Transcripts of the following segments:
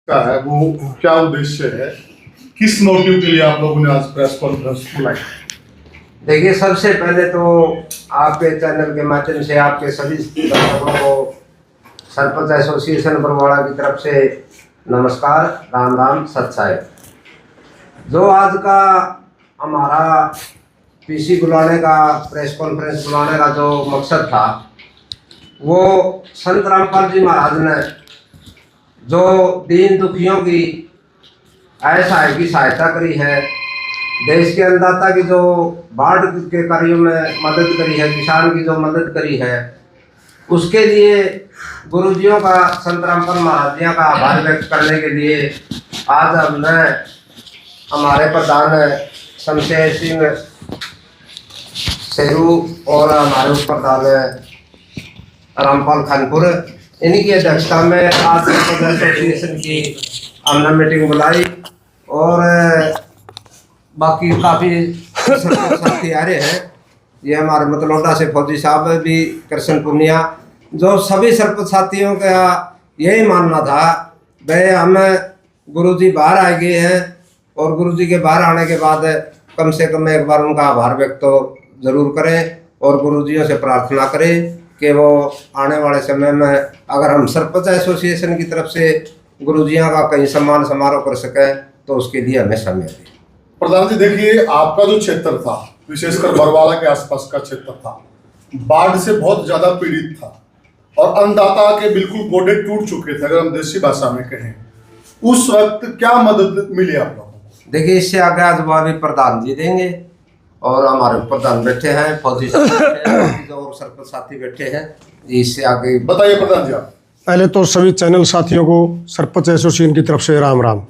का है वो क्या उद्देश्य है, किस मोटिव के लिए आप लोगों ने आज प्रेस कॉन्फ्रेंस बुलाई? देखिए, सबसे पहले तो आपके चैनल के माध्यम से आपके सभी दर्शकों को सरपंच एसोसिएशन बरवाड़ा की तरफ से नमस्कार, राम राम, सत साहेब। जो आज का हमारा पीसी बुलाने का, प्रेस कॉन्फ्रेंस बुलाने का जो मकसद था, वो संत रामपाल जी महाराज ने जो दीन दुखियों की असहाय की सहायता करी है, देश के अन्नदाता की जो बाढ़ के कार्यों में मदद करी है, किसान की जो मदद करी है, उसके लिए गुरुजियों का, संत रामपाल महाराज जी का आभार व्यक्त करने के लिए आज हमने हमारे प्रधान शमशेर सिंह शेरू और हमारे उप प्रधान रामपाल खानपुर, इनकी अध्यक्षता में आज एसोसिएशन की हमने मीटिंग बुलाई और बाकी काफ़ी साथी आ रहे हैं। ये हमारे मतलौटा से फौजी साहब भी, कृष्ण पुनिया, जो सभी सरपंच साथियों का यही मानना था भाई हमें गुरुजी बाहर आ गए हैं और गुरुजी के बाहर आने के बाद कम से कम एक बार उनका आभार व्यक्त तो ज़रूर करें और गुरुजियों से प्रार्थना करें कि वो आने वाले समय में अगर हम सरपंच एसोसिएशन की तरफ से गुरुजियों का कहीं सम्मान समारोह कर सकें तो उसके लिए हमें समय दें। प्रधान जी, देखिए, आपका जो क्षेत्र था, विशेषकर बरवाड़ा के आसपास का क्षेत्र था, बाढ़ से बहुत ज्यादा पीड़ित था और अन्नदाता के बिल्कुल गोडे टूट चुके थे, अगर हम देसी भाषा में कहें। उस वक्त क्या मदद मिली आप लोगों को? देखिए, इससे आगे जवाब भी प्रधान जी देंगे और हमारे प्रधान बैठे हैं, फौजी साहब बैठे हैं और सरपंच साथी बैठे हैं। इससे आगे बताइए प्रधान जी आप। पहले तो सभी चैनल साथियों को सरपंच एसोसिएशन की तरफ से राम राम।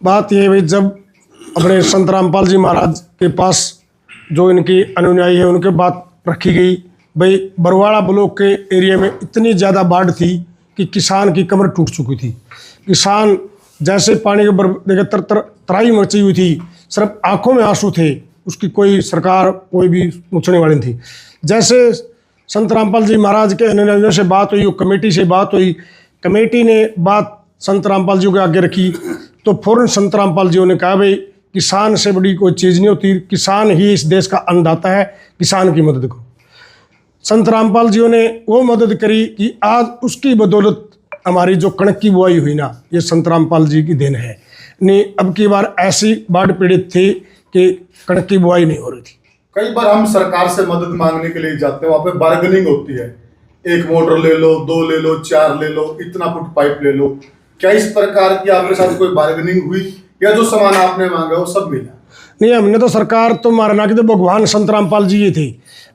बात ये हुई, जब अपने संत रामपाल जी महाराज के पास जो इनकी अनुयायी है उनके बात रखी गई, भाई बरवाड़ा ब्लॉक के एरिया में इतनी ज़्यादा बाढ़ थी कि किसान की कमर टूट चुकी थी। किसान जैसे पानी के देखा तराई मची हुई थी, सिर्फ आंखों में आंसू थे, उसकी कोई सरकार कोई भी पूछने वाली नहीं थी। जैसे संत रामपाल जी महाराज के अनुयायियों से बात हुई, कमेटी से बात हुई, कमेटी ने बात संत रामपाल जी के आगे रखी तो फौरन संत रामपाल जी ने कहा भाई किसान से बड़ी कोई चीज़ नहीं होती, किसान ही इस देश का अन्नदाता है, किसान की मदद करो। संत रामपाल जी ने वो मदद करी कि आज उसकी बदौलत हमारी जो कणक की बुआई हुई ना, ये संत रामपाल जी की देन है। नहीं, अब की बार ऐसी बाढ़ पीड़ित थी कि कणक की बुआई नहीं हो रही थी। कई बार हम सरकार से मदद मांगने के लिए जाते हैं, वहाँ पे बार्गेनिंग होती है, एक मोटर ले लो, 2 ले लो, 4 ले लो, इतना फुट पाइप ले लो। क्या इस प्रकार की आपके साथ कोई बार्गेनिंग हुई या जो सामान आपने मांगा वो सब मिला? नहीं, हमने तो सरकार तो मारना कि तो भगवान संत रामपाल जी ये थे,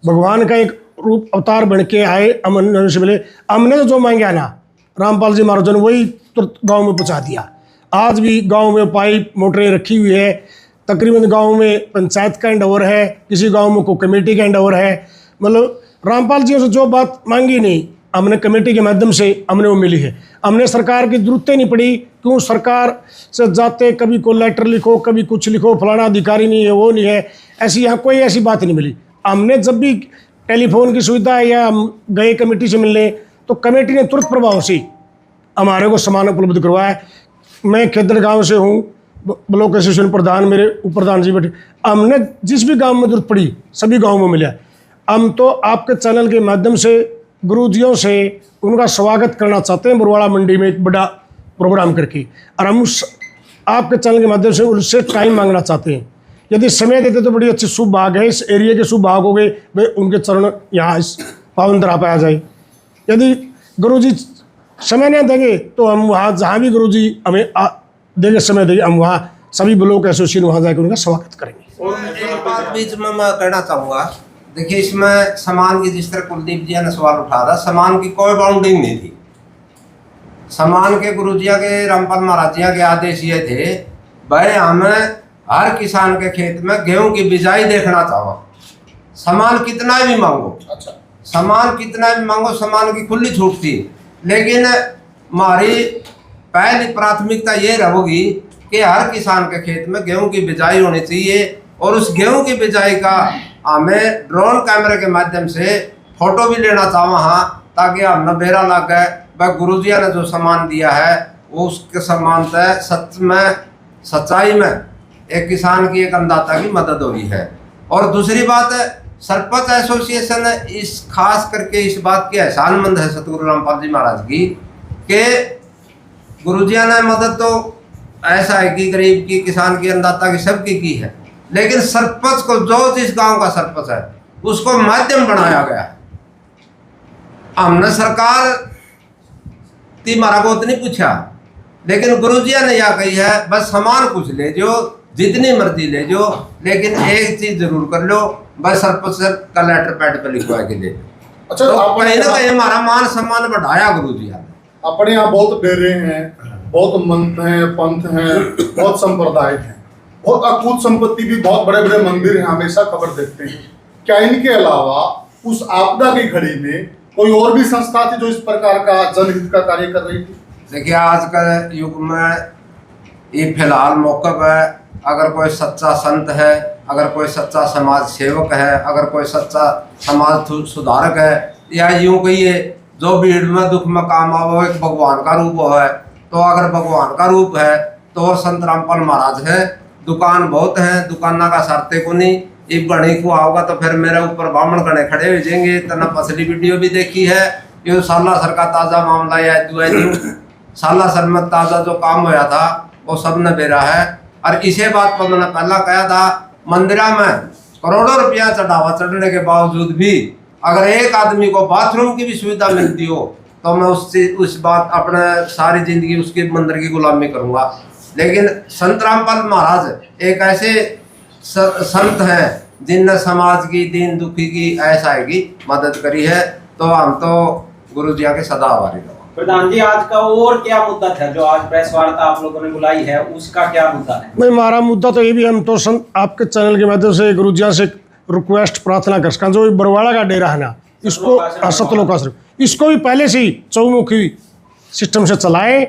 भगवान का एक रूप अवतार बन के आए, अमन से मिले। हमने तो जो मांगा ना रामपाल जी महाराज ने वही तुरंत गाँव में पहुँचा दिया। आज भी गाँव में पाइप मोटरें रखी हुई है, तकरीबन गांव में पंचायत का हैंडओवर है, किसी गांव में कोई कमेटी का हैंडओवर है। मतलब रामपाल जी से जो बात मांगी नहीं, हमने कमेटी के माध्यम से हमने वो मिली है। हमने सरकार की जरूरत नहीं पड़ी, क्यों सरकार से जाते कभी कोई लेटर लिखो, कभी कुछ लिखो, फलाना अधिकारी नहीं है, वो नहीं है, ऐसी यहाँ कोई ऐसी बात नहीं मिली। हमने जब भी टेलीफोन की सुविधा या हम गए कमेटी से मिलने तो कमेटी ने तुरंत प्रभाव से हमारे को सामान उपलब्ध करवाया। मैं खेदड़ गाँव से हूँ, ब्लॉक एसोसिएशन प्रधान मेरे उप प्रधान जी बैठे। हमने जिस भी गांव में जरूरत पड़ी सभी गांव में मिला। हम तो आपके चैनल के माध्यम से गुरुजियों से उनका स्वागत करना चाहते हैं बरवाड़ा मंडी में एक बड़ा प्रोग्राम करके, और हम आपके चैनल के माध्यम से उनसे टाइम मांगना चाहते हैं। यदि समय देते तो बड़ी अच्छी शुभ भाग है, इस एरिया के शुभ भाग हो गए, भाई उनके चरण यहाँ इस पावन तरह पाया जाए। यदि गुरुजी समय नहीं देंगे तो हम वहाँ जहाँ भी गुरुजी हमें देंगे समय देंगे, हम वहाँ सभी ब्लॉक एसोसिएशन वहाँ जाकर उनका स्वागत करेंगे। और एक बात बीच में मैं कहना चाहूँगा, देखिए इसमें सामान की, जिस तरह कुलदीप जी ने सवाल उठा था, सामान की कोई बाउंडिंग नहीं थी। सामान के गुरुजिया के, रामपाल महाराज जी के आदेश ये थे भाई हमें हर किसान के खेत में गेहूं की बिजाई देखना चाहो, सामान कितना भी मांगो। अच्छा, सामान कितना भी मांगो, सामान की खुली छूट थी। लेकिन हमारी पहली प्राथमिकता ये रहोगी कि हर किसान के खेत में गेहूं की बिजाई होनी चाहिए और उस गेहूं की बिजाई का हमें ड्रोन कैमरे के माध्यम से फोटो भी लेना चाहो, हाँ, ताकि हम न बेरा लग गए भाई गुरुजिया ने जो सामान दिया है वो उसके समानता सच में, सच्चाई में एक किसान की, एक अन्नदाता की मदद हुई है। और दूसरी बात है, सरपंच एसोसिएशन इस खास करके इस बात की एहसानमंद है सतगुरु रामपाल जी महाराज की कि गुरुजिया ने मदद तो ऐसा है कि गरीब की, किसान की, अन्नदाता की, सबकी की है, लेकिन सरपंच को, जो जिस गांव का सरपंच है उसको माध्यम बनाया गया है। हमने सरकार ती मारा को उतनी पूछा, लेकिन गुरुजिया ने यह कही है बस सामान कुछ ले जो, जितनी मर्जी ले जो, लेकिन एक चीज जरूर कर लो, बस सरपंच का लेटर पैड पर लिखवा के ले। अच्छा, तो अपने कहीं ना कहीं हमारा मान सम्मान बढ़ाया गुरुजिया ने। अपने यहाँ बहुत डेरे हैं, बहुत मंथ हैं, पंथ हैं, बहुत संप्रदाय हैं, बहुत अकूत संपत्ति भी, बहुत बड़े बड़े मंदिर हैं, हमेशा खबर देखते हैं। क्या इनके अलावा उस आपदा की घड़ी में कोई और भी संस्था थी जो इस प्रकार का जनहित का कार्य कर रही थी? देखिए, आज के युग में ये फिलहाल मौका है, अगर कोई सच्चा संत है, अगर कोई सच्चा समाज सेवक है, अगर कोई सच्चा समाज सुधारक है, या यूं कहिए जो भीड़ में दुख में काम आवे वो एक भगवान का रूप है, तो अगर भगवान का रूप है तो वो संत रामपाल महाराज है। दुकान बहुत है, दुकाना का सरते को नहीं, इब गणे को आओगा तो फिर मेरे ऊपर ब्राह्मण गणे खड़े हो जाएंगे। तना पसली वीडियो भी देखी है, ये साला सर का ताज़ा मामला या साला सर में ताज़ा जो काम होया था वो सब ने बेरा है। और इसे बात पर मैंने पहला कहा था, मंदिरा में करोड़ों रुपया चढ़ावा चढ़ने के बावजूद भी अगर एक आदमी को बाथरूम की भी सुविधा मिलती हो तो मैं उस बात अपने सारी जिंदगी उसके मंदिर की गुलामी करूंगा। लेकिन संत रामपाल महाराज एक ऐसे संत हैं जिनने समाज की, दीन दुखी की, ऐसा की मदद करी है, तो हम तो गुरुजिया के सदा आभारी रहो। प्रधान जी, आज का और क्या मुद्दा था जो आज प्रेस वार्ता आप लोगों ने बुलाई है, उसका क्या मुद्दा है? नहीं, हमारा मुद्दा तो ये भी, हम तो आपके चैनल के माध्यम से गुरुजिया से रिक्वेस्ट प्रार्थना कर सकें, जो बरवाड़ा का डेरा है ना, इसको सतलोक आश्रम, इसको भी पहले से ही चौमुखी सिस्टम से चलाए।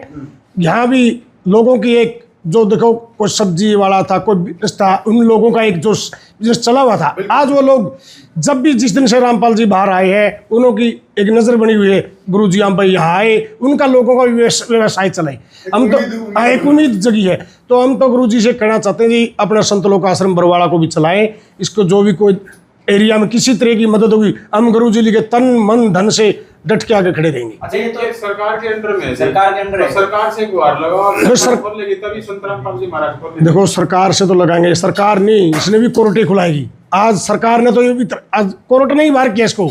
यहाँ भी लोगों की एक, जो देखो कोई सब्जी वाला था, कोई बिजनेस था, उन लोगों का एक जो बिजनेस चला हुआ था, आज वो लोग जब भी, जिस दिन से रामपाल जी बाहर आए हैं, उन्हों की एक नज़र बनी हुई है, गुरु जी हम भाई यहाँ आए, उनका लोगों का व्यवसाय चलाए। हम तो एक उम्मीद जगी है, तो हम तो गुरु जी से कहना चाहते हैं जी, अपना संतलोक आश्रम बरवाड़ा को भी चलाएं। इसको जो भी कोई एरिया में किसी तरह की मदद होगी, हम गुरु जी के तन मन धन से डट के आगे खड़े रहेंगे। अच्छा, ये तो एक सरकार के अंडर में, सरकार के अंडर है, सरकार से गुहार लगाओ, सर तभी संत रामपाल जी महाराज को देखो, सरकार से तो लगाएंगे, सरकार नहीं, इसने भी कोर्ट ही खुलाएगी। आज सरकार ने तो ये भी, आज कोर्ट नहीं बाहर किया इसको,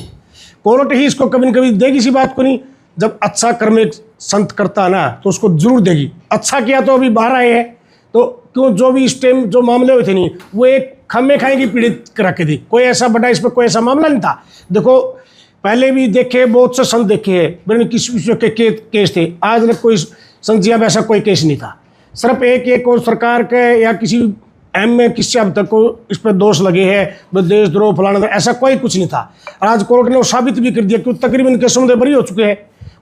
कोर्ट ही इसको कभी न कभी देगी, इसी बात को नहीं। जब अच्छा कर्म एक संत करता है ना, तो उसको जरूर देगी। अच्छा किया तो अभी बाहर आए हैं, तो क्यों, जो भी इस टाइम जो मामले हुए थे नहीं, वो एक खम्मे खाएंगी पीड़ित करा के थी, कोई ऐसा बड़ा इस पर कोई ऐसा मामला नहीं था। देखो, पहले भी देखे, बहुत से संत देखे हैं, बिना किसी विषय के केस थे, आज तक कोई संत जी ऐसा कोई केस नहीं था। सिर्फ एक और सरकार के या किसी में किसी अब तक को इस पर दोष लगे हैं, देशद्रोह फलाना, ऐसा कोई कुछ नहीं था। आज कोर्ट ने वो साबित भी कर दिया कि तकरीबन केसों में बरी हो चुके हैं।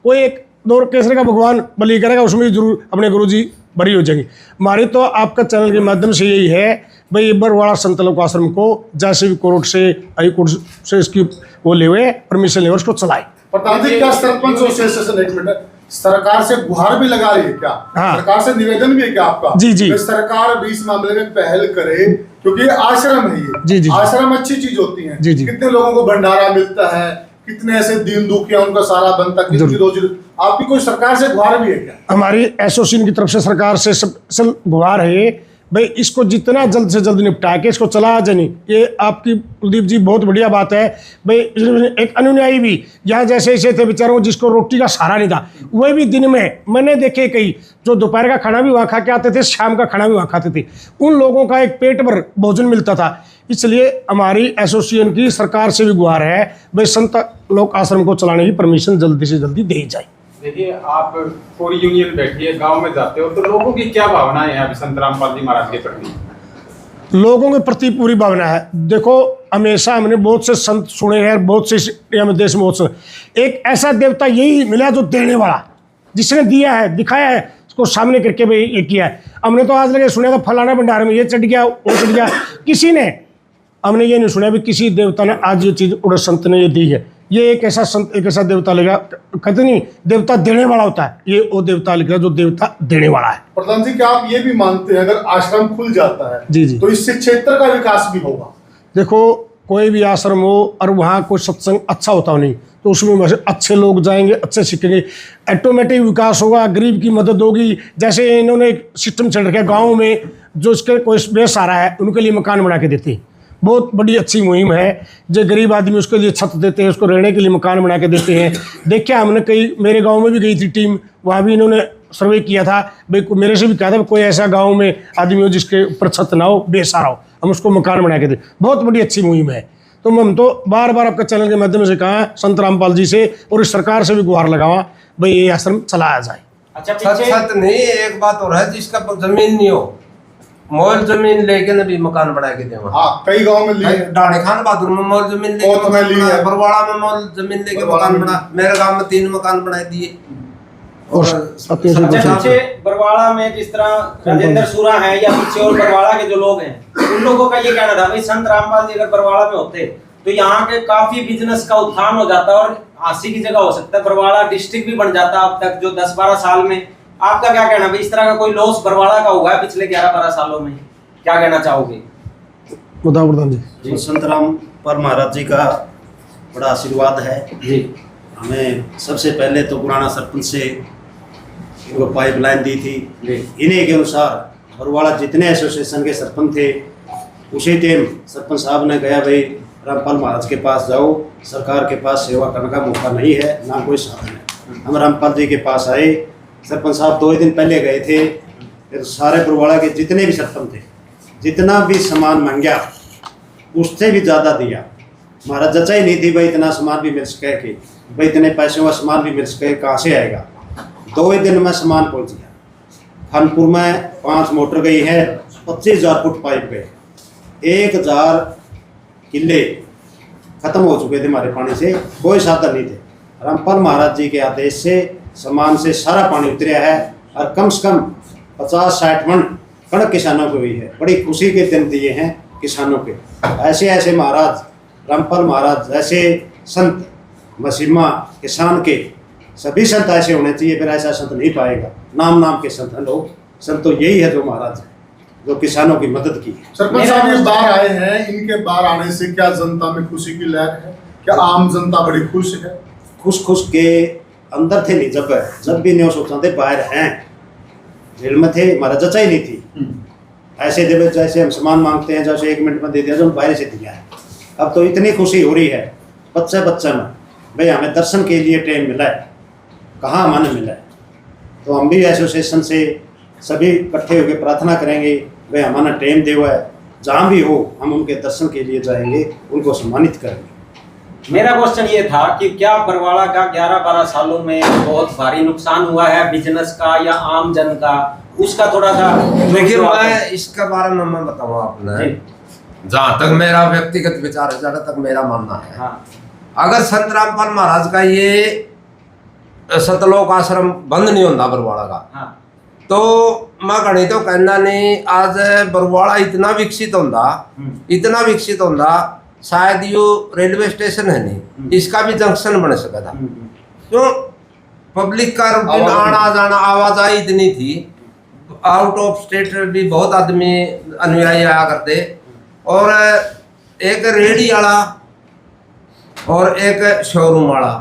वो एक दो केस का भगवान बली करेगा, उसमें जरूर अपने गुरु जी बरी हो जाएंगे। हमारी तो आपका चैनल के माध्यम से यही है भाई, बरवाड़ा संतलोक आश्रम को जैसे भी कोर्ट से, हाई कोर्ट से इसकी वो ले हुए परमिशन ले, उसको चलाए। प्रधान जी, क्या सरपंच एसोसिएशन, एक मिनट, सरकार से गुहार भी लगा रही है क्या? हाँ। सरकार से निवेदन भी है क्या आपका? जी जी, तो सरकार भी इस मामले में पहल करे, क्योंकि ये आश्रम है, ये जी जी, आश्रम अच्छी चीज होती है। जी जी, कितने लोगों को भंडारा मिलता है, कितने ऐसे दीन दुखिया उनका सारा बनता, कितनी रोजी। आपकी कोई सरकार से गुहार भी है क्या? हमारी एसोसिएशन की तरफ से सरकार से सब गुहार है भाई, इसको जितना जल्द से जल्द निपटा के इसको चला जानी। ये आपकी कुलदीप जी बहुत बढ़िया बात है भाई। एक अनुयायी भी यहाँ जैसे ऐसे थे बेचारों, जिसको रोटी का सहारा नहीं था, वह भी दिन में मैंने देखे कई जो दोपहर का खाना भी वहाँ खा के आते थे, शाम का खाना भी वहाँ खाते थे, उन लोगों का एक पेट भर भोजन मिलता था। इसलिए हमारी एसोसिएशन की सरकार से भी गुहार है भाई, संत लोक आश्रम को चलाने की परमिशन जल्दी से जल्दी दी जाए। देखिए, आप पूरी यूनियन बैठी है, गांव में जाते हो, तो लोगों की क्या भावनाएं हैं अभी संत रामपाल जी महाराज के प्रति? लोगों के प्रति पूरी भावना है। देखो, हमेशा हमने बहुत से संत सुने हैं, बहुत से इंडिया में, देश में बहुत से। एक ऐसा देवता यही मिला जो देने वाला, जिसने दिया है, दिखाया है, उसको सामने करके भाई ये किया है। हमने तो आज लगे सुना था फलाना भंडार में ये चढ़ गया, वो चढ़ गया, किसी ने, हमने ये नहीं सुना भी किसी देवता ने आज ये चीज़ उड़े संत ने ये दी है। ये एक ऐसा संत, एक ऐसा देवता लेगा, कहते नहीं देवता देने वाला होता है, ये वो देवता लिख रहा है जो देवता देने वाला है। प्रधान जी, क्या आप ये भी मानते हैं अगर आश्रम खुल जाता है जी जी। तो इससे क्षेत्र का विकास भी होगा? देखो कोई भी आश्रम हो और वहाँ कोई सत्संग अच्छा होता हो नहीं तो उसमें वैसे अच्छे लोग जाएंगे, अच्छे सीखेंगे, ऑटोमेटिक विकास होगा, गरीब की मदद होगी। जैसे इन्होंने एक सिस्टम चल रखा है गाँव में, जो इसके कोई बेस आ रहा है उनके लिए मकान बना के देते हैं, बहुत बड़ी अच्छी मुहिम है। जो गरीब आदमी उसके लिए छत देते हैं, उसको रहने के लिए मकान बना के देते हैं। देखिए हमने कई, मेरे गांव में भी गई थी टीम, वहाँ भी इन्होंने सर्वे किया था भाई, मेरे से भी कहा था कोई ऐसा गांव में आदमी हो जिसके ऊपर छत ना हो, बेसहारा हो, हम उसको मकान बना के दें। बहुत बड़ी अच्छी मुहिम है। तो हम तो बार बार आपके चैनल के माध्यम से कहा संत रामपाल जी से और इस सरकार से भी गुहार लगावा भाई ये आश्रम चलाया जाए। अच्छा छत पीछे छत नहीं, एक बात और है जिसका जमीन नहीं हो, मोल जमीन लेके न भी मकान बना के दे। हाँ, कई गांव में लिए। डाणे खान बहादुर में मोल जमीन लेके बहुत में ली है। बरवाड़ा में मोल जमीन लेके मकान बना, मेरे गांव में 3 मकान बना दिए। और अच्छा पीछे बरवाड़ा में जिस तरह राजेंद्र सूरा है या पीछे और बरवाड़ा के जो लोग हैं उन लोगों का ये कहना था भाई संत रामपाल जी अगर बरवाड़ा में होते तो यहाँ के काफी बिजनेस का उत्थान हो जाता और आसी की जगह हो सकता है, बरवाड़ा डिस्ट्रिक्ट भी बन जाता अब तक जो 10-12 साल में। आपका क्या कहना है, इस तरह का कोई लॉस बरवाड़ा का हुआ है पिछले 11-12 सालों में, क्या कहना चाहोगे? बताओ प्रधान जी। जी, संत रामपाल महाराज जी का बड़ा आशीर्वाद है जी। हमें। सबसे पहले तो पुराना सरपंच से इनको पाइपलाइन दी थी, जी। इन्हीं के अनुसार बरवाड़ा जितने एसोसिएशन के सरपंच थे उसी टाइम सरपंच साहब ने गया भाई रामपाल महाराज के पास जाओ, सरकार के पास सेवा करने का मौका नहीं है, ना कोई साधन है। हम रामपाल जी के पास आए, सरपंच साहब 2 दिन पहले गए थे, फिर सारे बरवाड़ा के जितने भी सरपंच थे जितना भी सामान मांगा उससे भी ज़्यादा दिया। हमारा जचा ही नहीं थी भाई इतना सामान भी मिल सके, कि भाई इतने पैसों का सामान भी मिल सके, कहाँ से आएगा। 2 ही दिन में सामान पहुँच गया। खानपुर में 5 मोटर गई है, 25,000 फुट पाइप गए, 1,000 किले खत्म हो चुके थे हमारे पानी से, कोई साधन नहीं थे। रामपाल महाराज जी के आदेश से सामान से सारा पानी उतरा है और कम से कम 50-60 मन कणक किसानों को हुई है। बड़ी खुशी के दिन दिए हैं किसानों के। ऐसे ऐसे महाराज रामपाल महाराज, ऐसे संत मसीमा किसान के सभी संत ऐसे होने चाहिए, फिर ऐसा संत नहीं पाएगा। नाम नाम के संत हैं लोग, संत तो यही है जो महाराज है जो किसानों की मदद की। सरपंच साहब ये बाहर आए हैं, इनके बाहर आने से क्या जनता में खुशी की लहर है? क्या आम जनता बड़ी खुश है? खुश के अंदर थे नहीं, जब भी नहीं सोचते थे बाहर हैं, जेल में थे, हमारा जचा ही नहीं थी। ऐसे जब जैसे हम सामान मांगते हैं जैसे 1 मिनट में दे दिया, जो बाहर से दिया है। अब तो इतनी खुशी हो रही है बच्चे में भाई हमें दर्शन के लिए टाइम मिला है, कहाँ मन मिला है। तो हम भी एसोसिएशन से सभी इकट्ठे होकर प्रार्थना करेंगे भाई हमारा टाइम दे हुआ है, जहाँ भी हो हम उनके दर्शन के लिए जाएंगे, उनको सम्मानित करेंगे। मेरा क्वेश्चन ये था कि क्या बरवाड़ा का 11-12 सालों में बहुत भारी नुकसान हुआ है बिजनेस का या आम जन का, उसका थोड़ा सा देखिए मैं इसके बारे में मैं बताऊँ आपने, जहाँ तक मेरा व्यक्तिगत विचार है, जहाँ तक मेरा मानना है। हाँ। अगर संत रामपाल महाराज का ये सतलोक आश्रम बंद नहीं होता बरवाड़ा का, हाँ। तो मैं गणित तो कहना नहीं, आज बरवाड़ा इतना विकसित होता, इतना विकसित होता, शायद यो रेलवे स्टेशन है नहीं, इसका भी जंक्शन बन सका था। क्यों? पब्लिक का रूटीन आना जाना आवाजाही इतनी थी, आउट ऑफ स्टेट भी बहुत आदमी अनुयायी आया करते, और एक रेहड़ी वाला और एक शोरूम वाला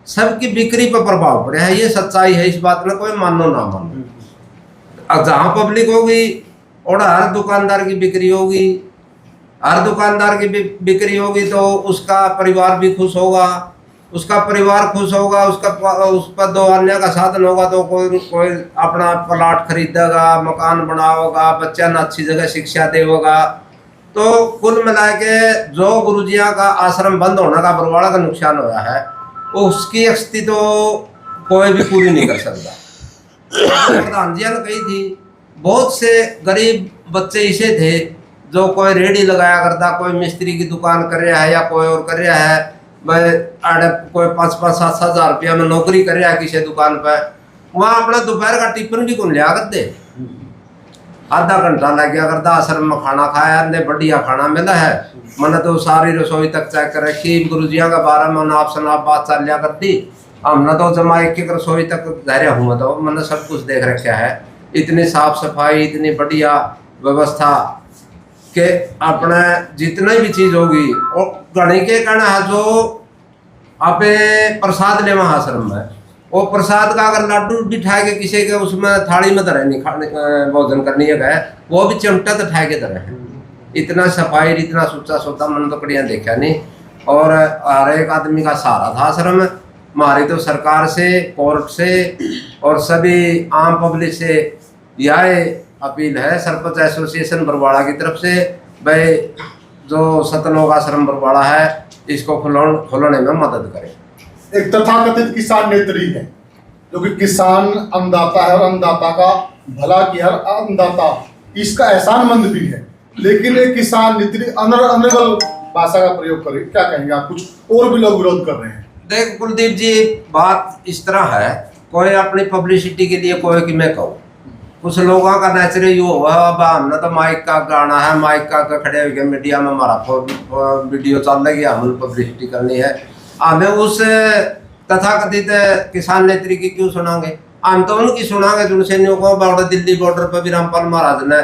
सबकी बिक्री पर प्रभाव पड़े है। ये सच्चाई है, इस बात में कोई मानो ना मानो। अब जहाँ पब्लिक होगी और हर दुकानदार की बिक्री होगी, हर दुकानदार की बिक्री होगी तो उसका परिवार भी खुश होगा, उसका परिवार खुश होगा, उस पर 2 अन्य का साधन होगा, तो कोई अपना प्लाट खरीदेगा, मकान बनाओगा, बच्चा ने अच्छी जगह शिक्षा देगा। तो कुल मिला के जो गुरुजिया का आश्रम बंद होने का बरवाड़ा का नुकसान होया है, उसकी स्थिति तो कोई भी पूरी नहीं कर सकता। प्रधान जी ने कही थी, बहुत से गरीब बच्चे ऐसे थे जो कोई रेहड़ी लगाया करता, कोई मिस्त्री की दुकान कर रहा है या कोई और कर रहा है, कोई 5-5, 7 हज़ार रुपया में नौकरी कर रहा है किसी दुकान पर, वहाँ अपना दोपहर का टिफिन भी कौन लिया करते। आधा घंटा लग गया करता आश्रम में खाना खाया, ने बढ़िया खाना मिला है। मैंने तो सारी रसोई तक चेक कर रखी, गुरुजिया के बारे में आप सुना बात चल लिया करती। हमने तो जमा एक रसोई तक धैर्य हुआ, तो मैंने सब कुछ देख रखा है। इतनी साफ सफाई, इतनी बढ़िया व्यवस्था के अपने जितनी भी चीज होगी। और घड़ी के कहना है जो आप प्रसाद लेवा आश्रम में, वो प्रसाद का अगर लड्डू भी ठाए के किसी के उसमें थाली में तरह नहीं खाने भोजन करनी है, वो भी चिमटा तो ठाए के तरह है। इतना सफाई, इतना सुच्चा सोता मैंने तो कड़िया देखा नहीं। और हर एक आदमी का सहारा था आश्रम में। हमारी तो सरकार से, कोर्ट से और सभी आम पब्लिक से यह अपील है, सरपंच एसोसिएशन बरवाड़ा की तरफ से, भाई जो सतलोक आश्रम बरवाड़ा है इसको खोलने में मदद करें। एक तथाकथित किसान नेत्री है, जो कि किसान अन्नदाता है और अन्नदाता का भला किया, अन्नदाता इसका एहसानमंद भी है। लेकिन एक किसान नेत्री अनरेबल भाषा का प्रयोग करे, क्या कहेंगे आप? कुछ और भी लोग विरोध कर रहे हैं। देख कुलदीप जी, बात इस तरह है, कोई अपनी पब्लिसिटी के लिए कोई कि मैं कहूँ, कुछ लोगों का नेचर ये हुआ, अब हमने तो माइक का गाना है, माइक का खड़े हो गए मीडिया में, हमारा वीडियो चल रही है, हमें पब्लिसिटी करनी है, हमें उस तथाकथित किसान नेत्री की क्यों सुनाएंगे? हम तो उनकी सुनाएंगे जो सैनिकों को बॉर्डर, दिल्ली बॉर्डर पर भी रामपाल महाराज ने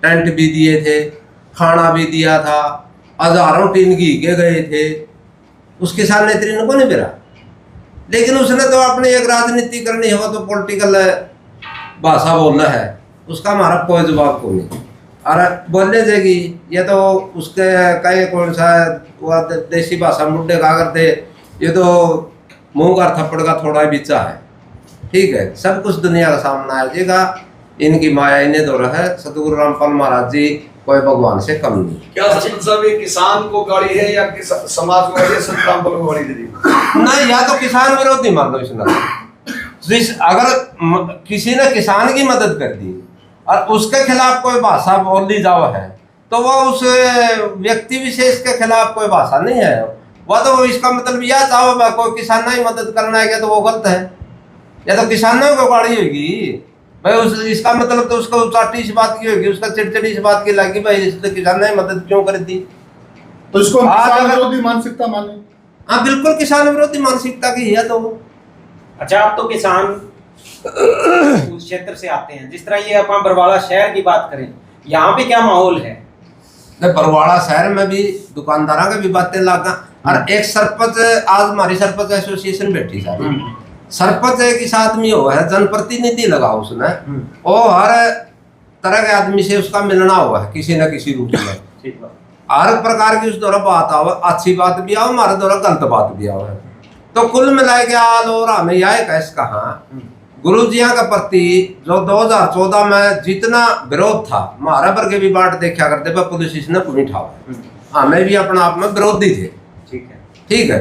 टेंट भी दिए थे, खाना भी दिया था, हजारों टीन घी के गए थे। उस किसान नेत्री ने को नहीं बेरा, लेकिन उसने तो अपनी एक राजनीति करनी है, तो पॉलिटिकल भाषा बोलना है, उसका हमारा कोई जवाब को नहीं। और बोलने देगी ये तो उसके कई कौन सा देसी भाषा मुड्डे का करते, ये तो मुंह का थप्पड़ का थोड़ा ही बिचा है। ठीक है, सब कुछ दुनिया का सामना आ जाएगा, इनकी माया इन्हें दो है। सतगुरु रामपाल महाराज जी कोई भगवान से कम नहीं। क्या सरपंच साहब ये किसान को गाड़ी है या समाज को गाड़ी है, संत रामपाल को गाड़ी दे दी? नहीं, या तो किसान विरोधी मान लो इसमें। अगर किसी ने किसान की मदद कर दी और उसके खिलाफ कोई भाषा बोल दी जाओ है, तो वह उस व्यक्ति विशेष के खिलाफ कोई भाषा नहीं है। वह तो इसका मतलब यह चाहो कोई किसान ही मदद करना है, तो वो गलत है। या तो किसानों को गाड़ी होगी भाई, उस इसका मतलब तो उसको चाटी इस बात की होगी, उसका चिड़चिड़ी इस बात की लगी भाई इसने किसान ने मदद क्यों कर दी। तो इसको किसान विरोधी मानसिकता माने? हाँ बिल्कुल, किसान विरोधी मानसिकता की है। तो अच्छा, आप तो किसान उस क्षेत्र से आते हैं, जिस तरह ये अपन बरवाड़ा शहर की बात करें, यहाँ पे क्या माहौल है? बरवाड़ा शहर में भी दुकानदारों की भी बातें लागा। और एक सरपंच, आज हमारी सरपंच एसोसिएशन बैठी सारी, सरपंच एक इस आदमी हो है, जनप्रतिनिधि लगा उसने, और हर तरह के आदमी से उसका मिलना हुआ है किसी न किसी रूप में। हर प्रकार की उस द्वारा बात आओ, अच्छी बात भी आओ, हमारे द्वारा गलत बात भी आओ है। तो कुल मिला के आल और हमें यह कैस कहा, गुरु जिया के प्रति जो 2014 में जितना विरोध था, हमारा वर्ग भी बाट देखा करते पर पुलिस इसने पूरी ठाव, हमें भी अपना आप में विरोधी थे। ठीक है,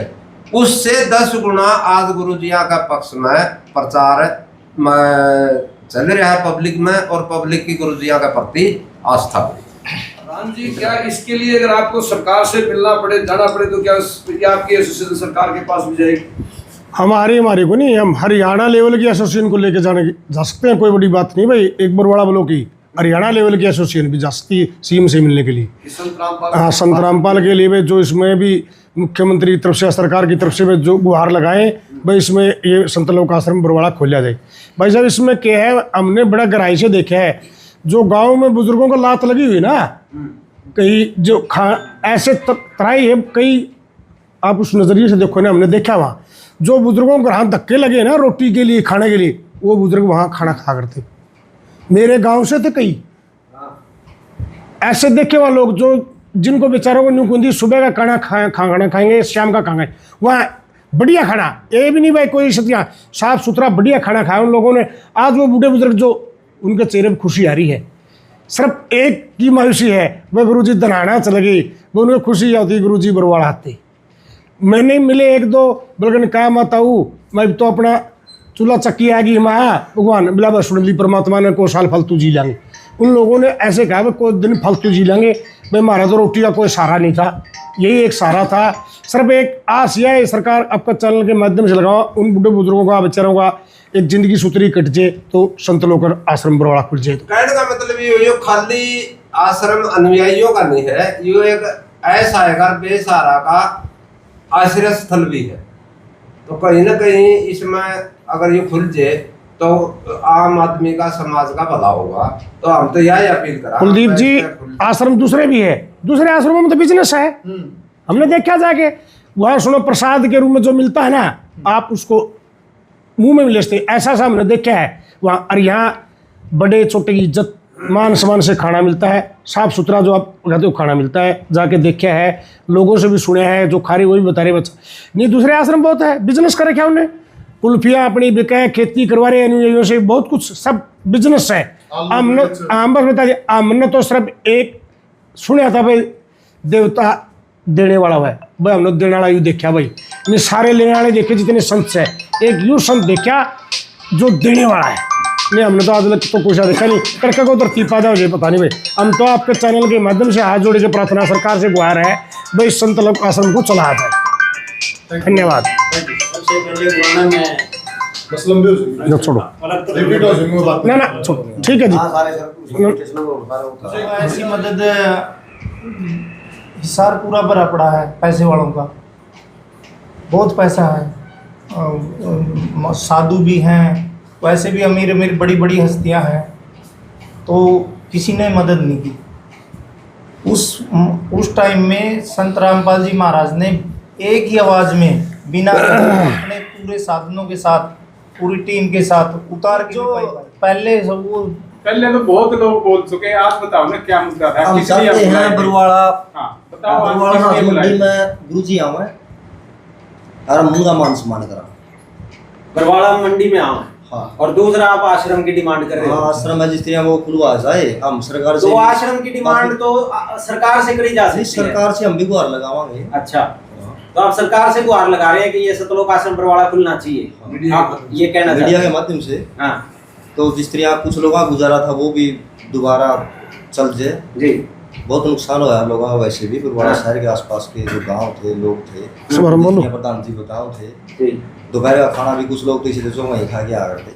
उससे 10 गुना आज गुरु जिया का पक्ष में प्रचार चल रहा है पब्लिक में, और पब्लिक की गुरु जिया के प्रति आस्था। राम जी, क्या इसके लिए अगर आपको सरकार से मिलना पड़े, जाना पड़े, तो क्या आपकी एसोसिएशन सरकार के पास भी जाएगी? हमारे को नहीं, हम हरियाणा लेवल की एसोसिएशन को लेके जा सकते हैं, कोई बड़ी बात नहीं भाई। एक बरवाड़ा ब्लॉक की हरियाणा लेवल की एसोसिएशन भी जा सकती है सीएम से मिलने के लिए। हाँ, संत रामपाल के लिए जो इसमें भी मुख्यमंत्री की तरफ से, सरकार की तरफ से जो गुहार लगाए भाई, इसमें ये संत लोक आश्रम बरवाड़ा खोला जाए। भाई साहब, इसमें क्या है, हमने बड़ा गहराई से देखा है, जो गांव में बुजुर्गों को लात लगी हुई ना, कई जो ऐसे तराई है, कई आप उस नज़रिए से देखो ना, हमने देखा वहाँ जो बुजुर्गों को हाथ धक्के लगे ना रोटी के लिए, खाने के लिए, वो बुजुर्ग वहाँ खाना खा करते। मेरे गांव से थे कई ऐसे देखे वहाँ लोग, जो जिनको बेचारों को न्यू कुंदी सुबह का खाना खाएंगे, शाम का खाएंगे, वहाँ बढ़िया खाना, ये भी नहीं भाई कोई सतिया, साफ सुथरा बढ़िया खाना खाया उन लोगों ने। आज वो बूढ़े बुजुर्ग जो उनके चेहरे पर खुशी आ रही है, सिर्फ एक की मायूसी है, वह गुरुजी दनाना चल गई, वो उनको खुशी होती गुरुजी बरवाड़ा आते। मैंने मिले 1-2 बल्कि कहा माता हूँ मैं तो अपना चूल्हा चक्की आ गई माँ, भगवान बिला सुन ली परमात्मा ने, को साल फालतू जी लेंगे। उन लोगों ने ऐसे कहा भाई कोई दिन फालतू जी लेंगे, भाई हमारा तो रोटी का कोई सहारा नहीं था, यही एक सहारा था। सिर्फ एक आस यह है, सरकार आपका चैनल के माध्यम से लगाओ, उन बुढ़े बुजुर्गों का, बेचारों का एक जिंदगी सुतरी कट जाए, तो संत लोक आश्रम बरवाड़ा खुल जाए। कहने का मतलब मतलब ये खाली आश्रम अनुयायियों का नहीं है, ये एक ऐसा है बेसहारा का आश्रय स्थल भी है। तो कहीं ना कहीं इसमें अगर ये खुल जाए तो आम आदमी का, समाज का भला होगा। तो हम तो यही अपील करा। कुलदीप जी, आश्रम दूसरे भी है, दूसरे आश्रमों में तो बिजनेस है। हमने देखा जाके वहाँ सुनो प्रसाद के रूप में जो मिलता है ना, आप उसको मुंह में भी लेते, ऐसा सा हमने देखा है वहाँ। और यहाँ बड़े छोटे की इज्जत मान सम्मान से खाना मिलता है, साफ सुथरा जो आप कहते हो खाना मिलता है। जाके देखा है, लोगों से भी सुना है, जो खा रहे वो भी बता रहे बच्चा। नहीं, दूसरे आश्रम बहुत है, बिजनेस करे क्या उन्हें, कुल्फियाँ अपनी बिके, खेती करवा रहे अनुयायियों से, बहुत कुछ सब बिजनेस है। हमने बस बता दिए, हमने तो सिर्फ एक सुना था भाई, देवता देने वाला है भाई, हमने देने वाला यू देखा भाई। नहीं सारे लेने वाले देखे जितने संत है, एक यू संत देखा जो देने वाला है। नहीं, हमने तो आज तक तो कुछ देखा नहीं, करके को तरती पैदा हो जाए पता नहीं भाई। हम तो आपके चैनल के माध्यम से हाथ जोड़ के प्रार्थना सरकार से गुहार है भाई, संत लोग आश्रम को चलाया जाए। धन्यवाद। सबसे पहले गुआना में बस लंबे हो जाएंगे। जो छोड़ो रिपीट हो जाएंगे वो बात। ना ना छोड़ो, ठीक है जी। ऐसी मदद हिसार पूरा भरा पड़ा है पैसे वालों का, बहुत पैसा है। साधु भी हैं, वैसे भी अमीर अमीर बड़ी बड़ी हस्तियां हैं, तो किसी ने मदद नहीं की। उस टाइम में संत रामपाल जी महाराज ने एक ही आवाज़ में बिना अपने पूरे साधनों के साथ, पूरी टीम के साथ उतार के जो पहले तो बहुत लोग बोल चुके हैं, आप बताओ ना क्या मुद्दा था। हम चाहते हैं बरवाड़ा, बताओ बरवाड़ा मंडी में गुरुजी आवे और मुंगा मान सम्मान करा। बरवाड़ा मंडी में आओ। हाँ। और दूसरा आप आश्रम की डिमांड कर रहे हो। आश्रम है जिस तरह वो खुलवा जाए, हम सरकार से तो आश्रम की डिमांड तो सरकार से करी जा सकती है। सरकार से हम भी गुहार लगावांगे। अच्छा, तो आप सरकार से गुहार लगा रहे हैं कि ये सतलोक आश्रम बरवाड़ा खुलना चाहिए, आप ये कहना चाहते हैं? मीडिया के माध्यम से। हाँ, तो जिस तरह कुछ लोगों का गुजारा था वो भी दोबारा चल जाए जी। बहुत नुकसान हुआ लोगों का। वैसे भी बरवाड़ा शहर के आसपास के जो गांव थे, लोग थे, प्रधान जी बताओ थे, दोपहर का खाना भी कुछ लोग तो इसी देशों में ही खा के आ रहे थे।